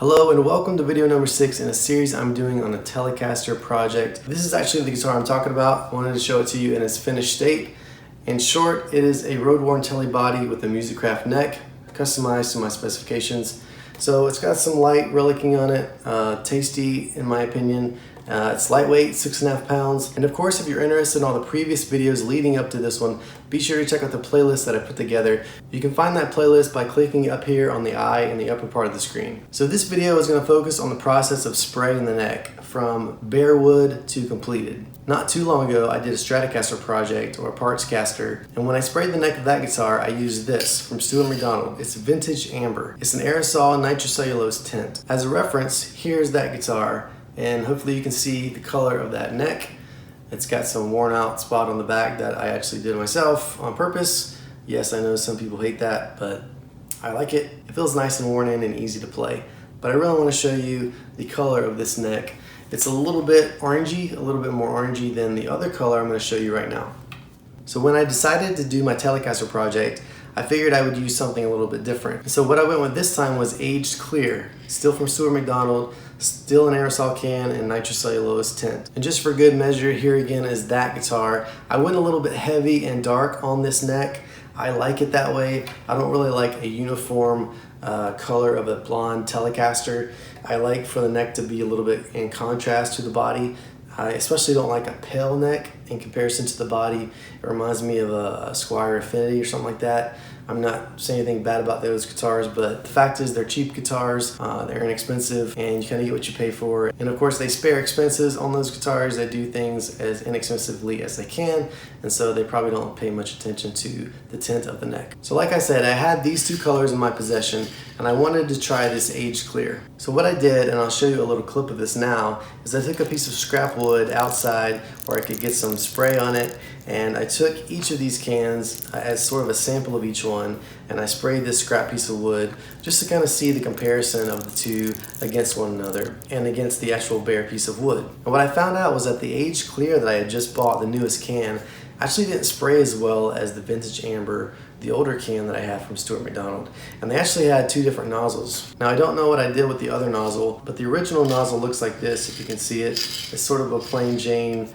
Hello and welcome to video number 6 in a series I'm doing on a Telecaster project. This is actually the guitar I'm talking about. I wanted to show it to you in its finished state. In short, it is a road-worn Tele body with a Musicraft neck, customized to my specifications. So it's got some light relicking on it, tasty in my opinion. It's lightweight, 6.5 pounds. And of course, if you're interested in all the previous videos leading up to this one, be sure to check out the playlist that I put together. You can find that playlist by clicking up here on the eye in the upper part of the screen. So this video is going to focus on the process of spraying the neck from bare wood to completed. Not too long ago, I did a Stratocaster project or a parts caster, and when I sprayed the neck of that guitar, I used this from Stuart McDonald. It's Vintage Amber. It's an aerosol nitrocellulose tint. As a reference, here's that guitar, and hopefully you can see the color of that neck. It's got some worn out spot on the back that I actually did myself on purpose. Yes, I know some people hate that, but I like it. It feels nice and worn in and easy to play. But I really want to show you the color of this neck. It's a little bit orangey, a little bit more orangey than the other color I'm going to show you right now. So when I decided to do my Telecaster project, I figured I would use something a little bit different. So what I went with this time was aged clear, still from Stuart McDonald, still an aerosol can and nitrocellulose tint. And just for good measure, here again is that guitar. I went a little bit heavy and dark on this neck. I like it that way. I don't really like a uniform color of a blonde Telecaster. I like for the neck to be a little bit in contrast to the body. I especially don't like a pale neck in comparison to the body. It reminds me of a Squire Affinity or something like that. I'm not saying anything bad about those guitars, but the fact is they're cheap guitars, they're inexpensive, and you kind of get what you pay for. And of course they spare expenses on those guitars. They do things as inexpensively as they can, and so they probably don't pay much attention to the tint of the neck. So like I said, I had these two colors in my possession, and I wanted to try this aged clear. So what I did, and I'll show you a little clip of this now, is I took a piece of scrap wood outside where I could get some spray on it, and I took each of these cans as sort of a sample of each one, and I sprayed this scrap piece of wood just to kind of see the comparison of the two against one another and against the actual bare piece of wood. And what I found out was that the aged clear that I had just bought, the newest can, actually didn't spray as well as the Vintage Amber, the older can that I had from Stuart McDonald. And they actually had two different nozzles. Now I don't know what I did with the other nozzle, but the original nozzle looks like this, if you can see it. It's sort of a plain Jane,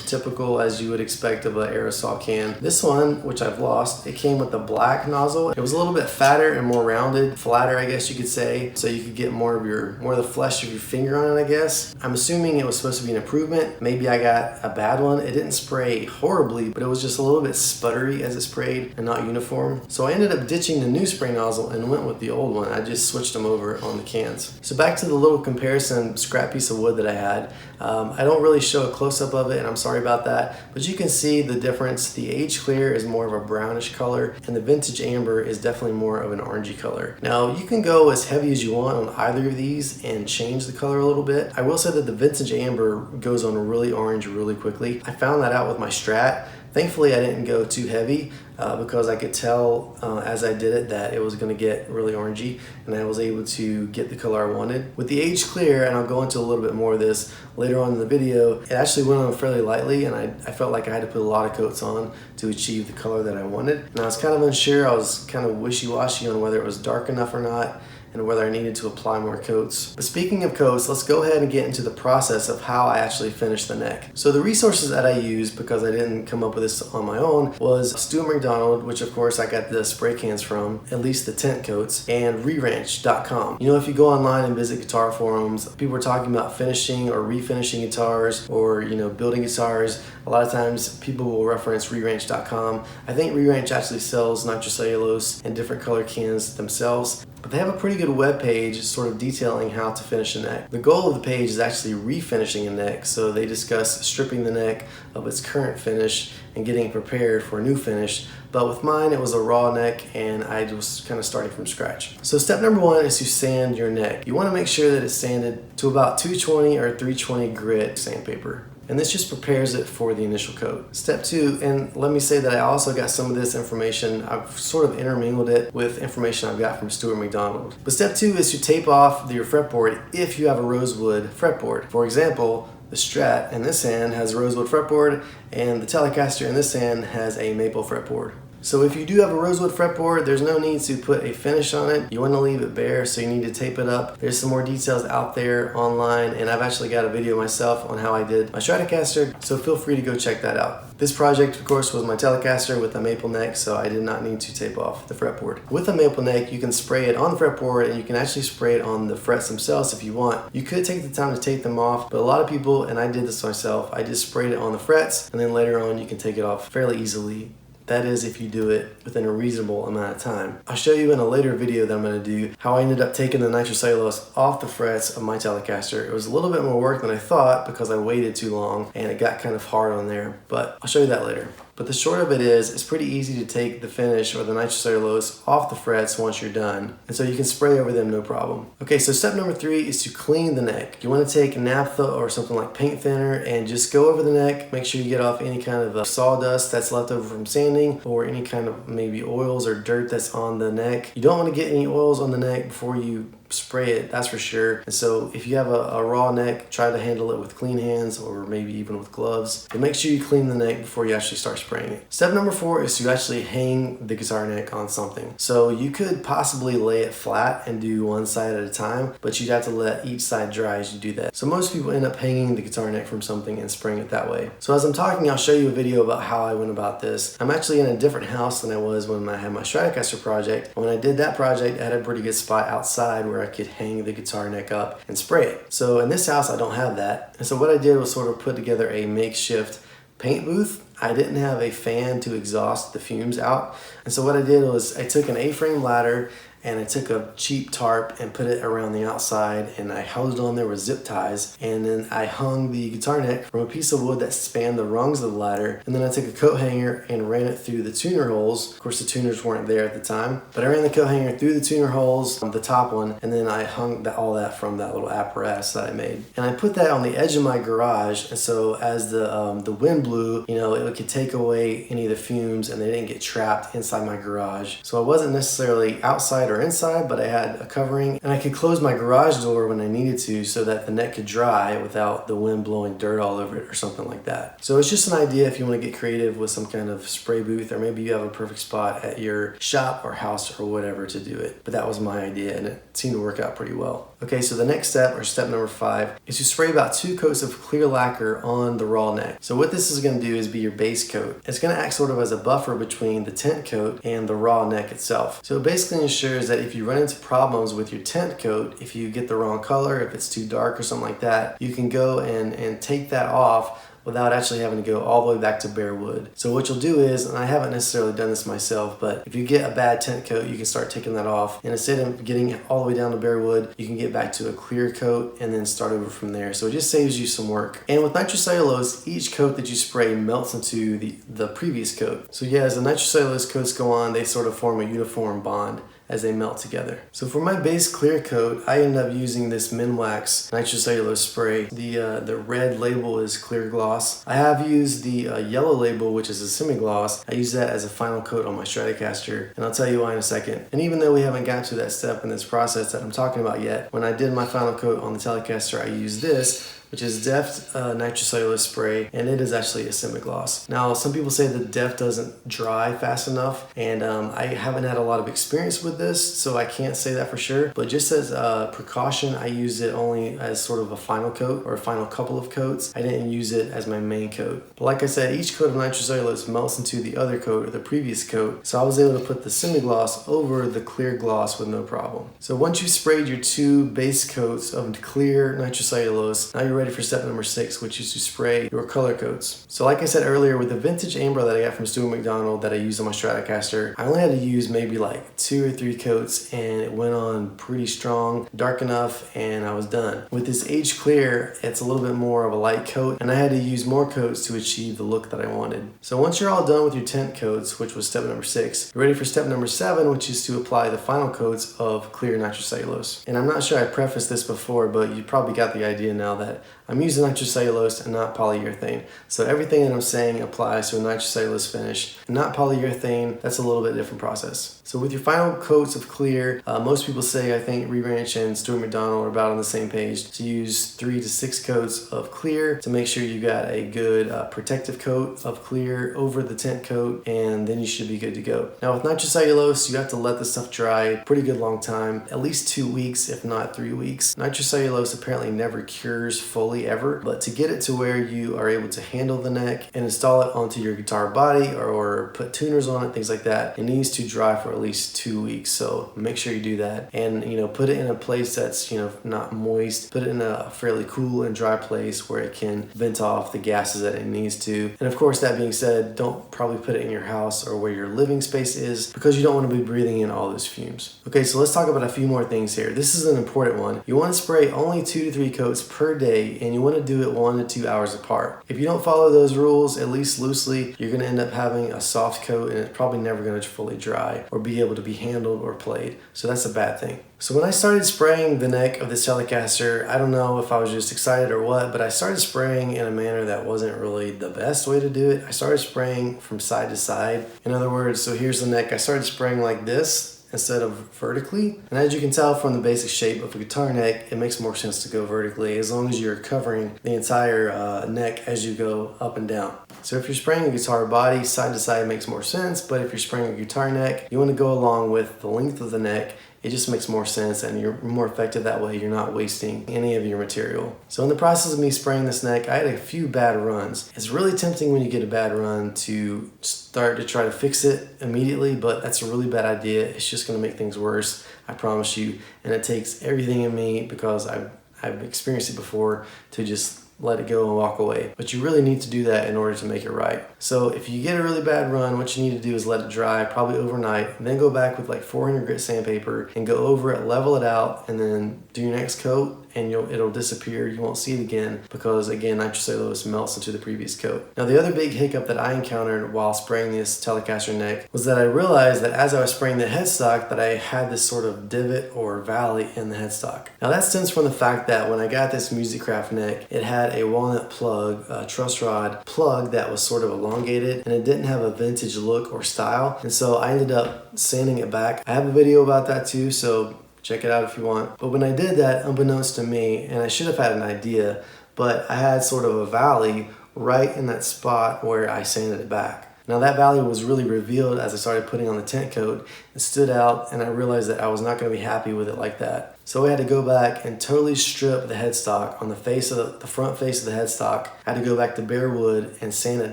typical as you would expect of an aerosol can. This one, which I've lost, it came with the black nozzle. It was a little bit fatter and more rounded, flatter I guess you could say, so you could get more of the flesh of your finger on it I guess. I'm assuming it was supposed to be an improvement. Maybe I got a bad one. It didn't spray horribly, but it was just a little bit sputtery as it sprayed and not uniform. So I ended up ditching the new spray nozzle and went with the old one. I just switched them over on the cans. So back to the little comparison scrap piece of wood that I had. I don't really show a close-up of it, and I'm sorry about that, but you can see the difference. The aged clear is more of a brownish color, and the Vintage Amber is definitely more of an orangey color. Now you can go as heavy as you want on either of these and change the color a little bit. I will say that the Vintage Amber goes on really orange really quickly. I found that out with my Strat. Thankfully I didn't go too heavy because I could tell as I did it that it was going to get really orangey, and I was able to get the color I wanted. With the aged clear, and I'll go into a little bit more of this later on in the video, it actually went on fairly lightly, and I felt like I had to put a lot of coats on to achieve the color that I wanted. And I was kind of unsure, I was kind of wishy-washy on whether it was dark enough or not, and whether I needed to apply more coats. But speaking of coats, let's go ahead and get into the process of how I actually finished the neck. So the resources that I used, because I didn't come up with this on my own, was Stuart McDonald, which of course I got the spray cans from, at least the tint coats, and rewrench.com. You know, if you go online and visit guitar forums, people are talking about finishing or refinishing guitars, or building guitars. A lot of times people will reference rewrench.com. I think Rewrench actually sells nitrocellulose and different color cans themselves, but they have a pretty good web page sort of detailing how to finish a neck. The goal of the page is actually refinishing a neck, so they discuss stripping the neck of its current finish and getting prepared for a new finish. But with mine, it was a raw neck, and I was kind of starting from scratch. So step number 1 is to sand your neck. You want to make sure that it's sanded to about 220 or 320 grit sandpaper. And this just prepares it for the initial coat. Step 2, and let me say that I also got some of this information, I've sort of intermingled it with information I've got from Stuart McDonald. But step 2 is to tape off your fretboard if you have a rosewood fretboard. For example, the Strat in this hand has a rosewood fretboard, and the Telecaster in this hand has a maple fretboard. So if you do have a rosewood fretboard, there's no need to put a finish on it. You want to leave it bare, so you need to tape it up. There's some more details out there online, and I've actually got a video myself on how I did my Stratocaster, so feel free to go check that out. This project, of course, was my Telecaster with a maple neck, so I did not need to tape off the fretboard. With a maple neck, you can spray it on the fretboard, and you can actually spray it on the frets themselves if you want. You could take the time to tape them off, but a lot of people, and I did this myself, I just sprayed it on the frets, and then later on you can take it off fairly easily. That is if you do it within a reasonable amount of time. I'll show you in a later video that I'm going to do how I ended up taking the nitrocellulose off the frets of my Telecaster. It was a little bit more work than I thought because I waited too long and it got kind of hard on there, but I'll show you that later. But the short of it is, it's pretty easy to take the finish or the nitrocellulose off the frets once you're done. And so you can spray over them no problem. Okay, so step number 3 is to clean the neck. You want to take naphtha or something like paint thinner and just go over the neck. Make sure you get off any kind of sawdust that's left over from sanding or any kind of maybe oils or dirt that's on the neck. You don't want to get any oils on the neck before you spray it, that's for sure. And so if you have a raw neck, try to handle it with clean hands or maybe even with gloves. But make sure you clean the neck before you actually start spraying it. Step number 4 is to actually hang the guitar neck on something. So you could possibly lay it flat and do one side at a time, but you'd have to let each side dry as you do that. So most people end up hanging the guitar neck from something and spraying it that way. So as I'm talking, I'll show you a video about how I went about this. I'm actually in a different house than I was when I had my Stratocaster project. When I did that project, I had a pretty good spot outside where I could hang the guitar neck up and spray it. So in this house, I don't have that. And so what I did was sort of put together a makeshift paint booth. I didn't have a fan to exhaust the fumes out. And so what I did was I took an A-frame ladder and I took a cheap tarp and put it around the outside and I hosed on there with zip ties, and then I hung the guitar neck from a piece of wood that spanned the rungs of the ladder, and then I took a coat hanger and ran it through the tuner holes. Of course the tuners weren't there at the time, but I ran the coat hanger through the tuner holes, the top one, and then I hung all that from that little apparatus that I made. And I put that on the edge of my garage, and so as the wind blew, you know, it could take away any of the fumes and they didn't get trapped inside my garage. So I wasn't necessarily outside or inside, but I had a covering and I could close my garage door when I needed to so that the neck could dry without the wind blowing dirt all over it or something like that. So it's just an idea if you want to get creative with some kind of spray booth, or maybe you have a perfect spot at your shop or house or whatever to do it. But that was my idea and it seemed to work out pretty well. Okay, so the next step, or step number 5, is to spray about 2 coats of clear lacquer on the raw neck. So what this is going to do is be your base coat. It's going to act sort of as a buffer between the tint coat and the raw neck itself. So it basically ensures that if you run into problems with your tint coat, if you get the wrong color, if it's too dark or something like that, you can go and take that off without actually having to go all the way back to bare wood. So what you'll do is, and I haven't necessarily done this myself, but if you get a bad tint coat, you can start taking that off. And instead of getting all the way down to bare wood, you can get back to a clear coat and then start over from there. So it just saves you some work. And with nitrocellulose, each coat that you spray melts into the previous coat. So yeah, as the nitrocellulose coats go on, they sort of form a uniform bond as they melt together. So for my base clear coat, I ended up using this Minwax nitrocellulose spray. The red label is clear gloss. I have used the yellow label, which is a semi-gloss. I use that as a final coat on my Stratocaster, and I'll tell you why in a second. And even though we haven't got to that step in this process that I'm talking about yet, when I did my final coat on the Telecaster, I used this, which is Deft nitrocellulose spray, and it is actually a semi-gloss. Now, some people say that Deft doesn't dry fast enough, and I haven't had a lot of experience with this, so I can't say that for sure, but just as a precaution, I use it only as sort of a final coat, or a final couple of coats. I didn't use it as my main coat. But like I said, each coat of nitrocellulose melts into the other coat, or the previous coat, so I was able to put the semi-gloss over the clear gloss with no problem. So once you've sprayed your 2 base coats of clear nitrocellulose, now you're ready for step number 6, which is to spray your color coats. So like I said earlier, with the vintage amber that I got from Stuart McDonald that I used on my Stratocaster, I only had to use maybe like 2 or 3 coats, and it went on pretty strong, dark enough, and I was done. With this age clear, it's a little bit more of a light coat, and I had to use more coats to achieve the look that I wanted. So once you're all done with your tint coats, which was step number 6, you're ready for step number 7, which is to apply the final coats of clear nitrocellulose. And I'm not sure I prefaced this before, but you probably got the idea now that I'm using nitrocellulose and not polyurethane. So everything that I'm saying applies to a nitrocellulose finish. And not polyurethane, that's a little bit different process. So with your final coats of clear, most people say, I think Re-Ranch and Stuart McDonald are about on the same page, to use 3 to 6 coats of clear to make sure you got a good protective coat of clear over the tint coat, and then you should be good to go. Now with nitrocellulose, you have to let this stuff dry a pretty good long time, at least 2 weeks, if not 3 weeks. Nitrocellulose apparently never cures fully ever, but to get it to where you are able to handle the neck and install it onto your guitar body or put tuners on it, things like that, it needs to dry for at least 2 weeks. So make sure you do that, and put it in a place that's not moist. Put it in a fairly cool and dry place where it can vent off the gases that it needs to. And of course, that being said, don't probably put it in your house or where your living space is, because you don't want to be breathing in all those fumes. Okay, so let's talk about a few more things here. This is an important one. You want to spray only 2 to 3 coats per day, and you want to do it 1 to 2 hours apart. If you don't follow those rules, at least loosely, you're going to end up having a soft coat, and it's probably never going to fully dry or be able to be handled or played. So that's a bad thing. So when I started spraying the neck of this Telecaster, I don't know if I was just excited or what, but I started spraying in a manner that wasn't really the best way to do it. I started spraying from side to side. In other words, so here's the neck. I started spraying like this instead of vertically. And as you can tell from the basic shape of a guitar neck, it makes more sense to go vertically, as long as you're covering the entire neck as you go up and down. So if you're spraying a guitar body, side to side makes more sense, but if you're spraying a guitar neck, you want to go along with the length of the neck. It just makes more sense, and you're more effective that way. You're not wasting any of your material. So in the process of me spraying this neck, I had a few bad runs. It's really tempting when you get a bad run to start to try to fix it immediately, but that's a really bad idea. It's just going to make things worse, I promise you. And it takes everything in me, because I've experienced it before, to just let it go and walk away. But you really need to do that in order to make it right. So if you get a really bad run, what you need to do is let it dry, probably overnight, and then go back with like 400 grit sandpaper and go over it, level it out, and then do your next coat, and it'll disappear. You won't see it again, because again, nitrocellulose melts into the previous coat. Now the other big hiccup that I encountered while spraying this Telecaster neck was that I realized that as I was spraying the headstock, that I had this sort of divot or valley in the headstock. Now that stems from the fact that when I got this Musicraft neck, it had a walnut plug, a truss rod plug that was sort of elongated, and it didn't have a vintage look or style. And so I ended up sanding it back. I have a video about that too, so check it out if you want. But when I did that, unbeknownst to me, and I should have had an idea, but I had sort of a valley right in that spot where I sanded it back. Now that valley was really revealed as I started putting on the tint coat. It stood out, and I realized that I was not going to be happy with it like that. So I had to go back and totally strip the headstock on the face of the front face of the headstock. I had to go back to bare wood and sand it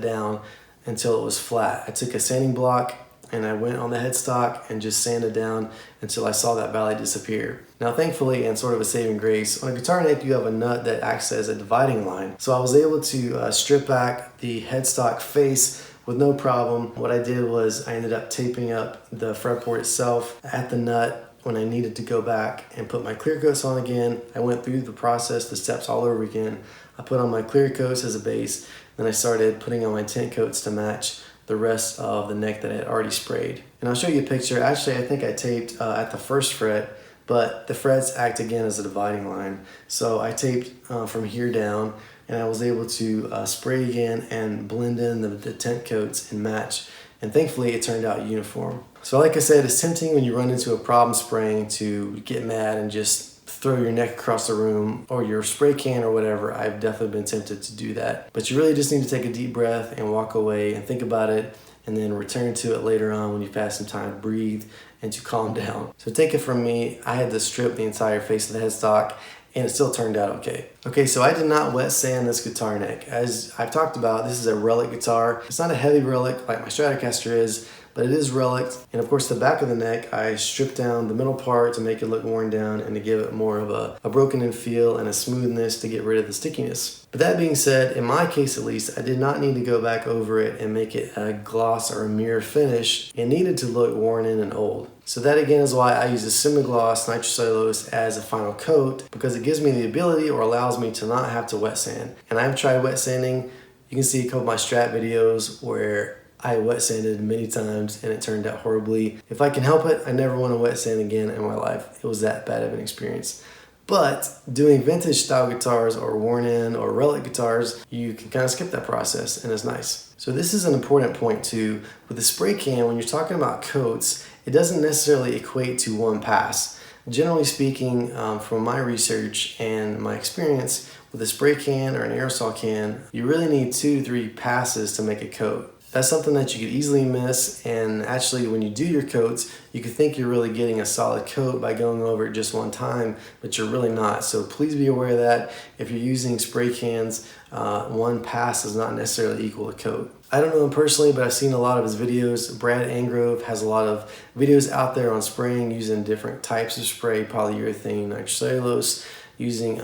down until it was flat. I took a sanding block and I went on the headstock and just sanded down until I saw that valley disappear. Now thankfully, and sort of a saving grace, on a guitar neck you have a nut that acts as a dividing line. So I was able to strip back the headstock face with no problem. What I did was I ended up taping up the fretboard itself at the nut. When I needed to go back and put my clear coats on again, I went through the process, the steps all over again. I put on my clear coats as a base, then I started putting on my tint coats to match the rest of the neck that I had already sprayed. And I'll show you a picture. Actually, I think I taped at the first fret, but the frets act again as a dividing line. So I taped from here down, and I was able to spray again and blend in the tint coats and match. And thankfully it turned out uniform. So like I said, it's tempting when you run into a problem spraying to get mad and just throw your neck across the room or your spray can or whatever. I've definitely been tempted to do that. But you really just need to take a deep breath and walk away and think about it, and then return to it later on when you've had some time to breathe and to calm down. So take it from me, I had to strip the entire face of the headstock, and it still turned out okay. Okay, so I did not wet sand this guitar neck. As I've talked about, this is a relic guitar. It's not a heavy relic like my Stratocaster is, but it is relic. And of course the back of the neck, I stripped down the middle part to make it look worn down and to give it more of a broken in feel and a smoothness to get rid of the stickiness. But that being said, in my case at least, I did not need to go back over it and make it a gloss or a mirror finish. It needed to look worn in and old. So that again is why I use a semi-gloss nitrocellulose as a final coat, because it gives me the ability or allows me to not have to wet sand. And I've tried wet sanding. You can see a couple of my Strat videos where I wet sanded many times and it turned out horribly. If I can help it, I never want to wet sand again in my life. It was that bad of an experience. But doing vintage style guitars or worn in or relic guitars, you can kind of skip that process and it's nice. So this is an important point too. With the spray can, when you're talking about coats, it doesn't necessarily equate to one pass. Generally speaking, from my research and my experience, with a spray can or an aerosol can, you really need 2 to 3 passes to make a coat. That's something that you could easily miss, and actually when you do your coats, you could think you're really getting a solid coat by going over it just one time, but you're really not. So please be aware of that. If you're using spray cans, one pass does not necessarily equal a coat. I don't know him personally, but I've seen a lot of his videos. Brad Angrove has a lot of videos out there on spraying using different types of spray, polyurethane, nitrocellulose, using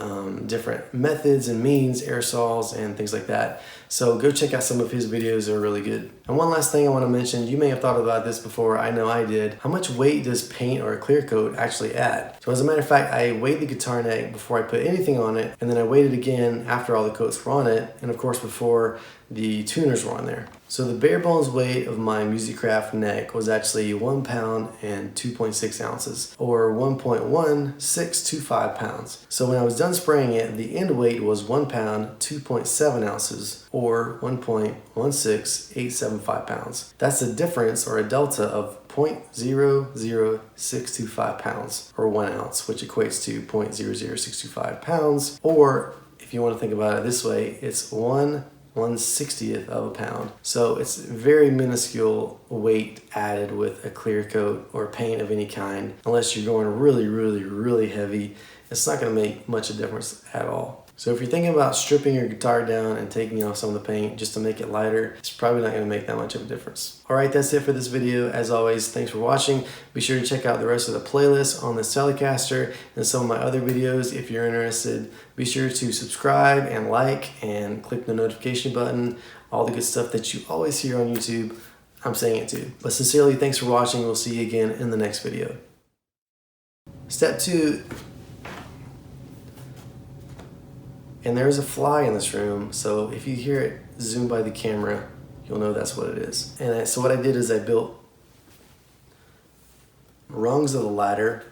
different methods and means, aerosols and things like that. So go check out some of his videos, they're really good. And one last thing I want to mention, you may have thought about this before, I know I did. How much weight does paint or a clear coat actually add? So as a matter of fact, I weighed the guitar neck before I put anything on it, and then I weighed it again after all the coats were on it, and of course before the tuners were on there. So the bare bones weight of my Musicraft neck was actually 1 pound and 2.6 ounces, or 1.1625 pounds. So when I was done spraying it, the end weight was 1 pound, 2.7 ounces, or 1.16875 pounds. That's a difference or a delta of 0.00625 pounds, or 1 ounce, which equates to 0.00625 pounds, or if you want to think about it this way, it's 1/160th of a pound. So it's very minuscule weight added with a clear coat or paint of any kind. Unless you're going really heavy, it's not going to make much of a difference at all. So if you're thinking about stripping your guitar down and taking off some of the paint just to make it lighter, it's probably not going to make that much of a difference. Alright, that's it for this video. As always, thanks for watching. Be sure to check out the rest of the playlist on this Telecaster and some of my other videos if you're interested. Be sure to subscribe and like and click the notification button. All the good stuff that you always hear on YouTube, I'm saying it too. But sincerely, thanks for watching. We'll see you again in the next video. Step 2. And there's a fly in this room, so if you hear it zoom by the camera, you'll know that's what it is. And so what I did is I built rungs of the ladder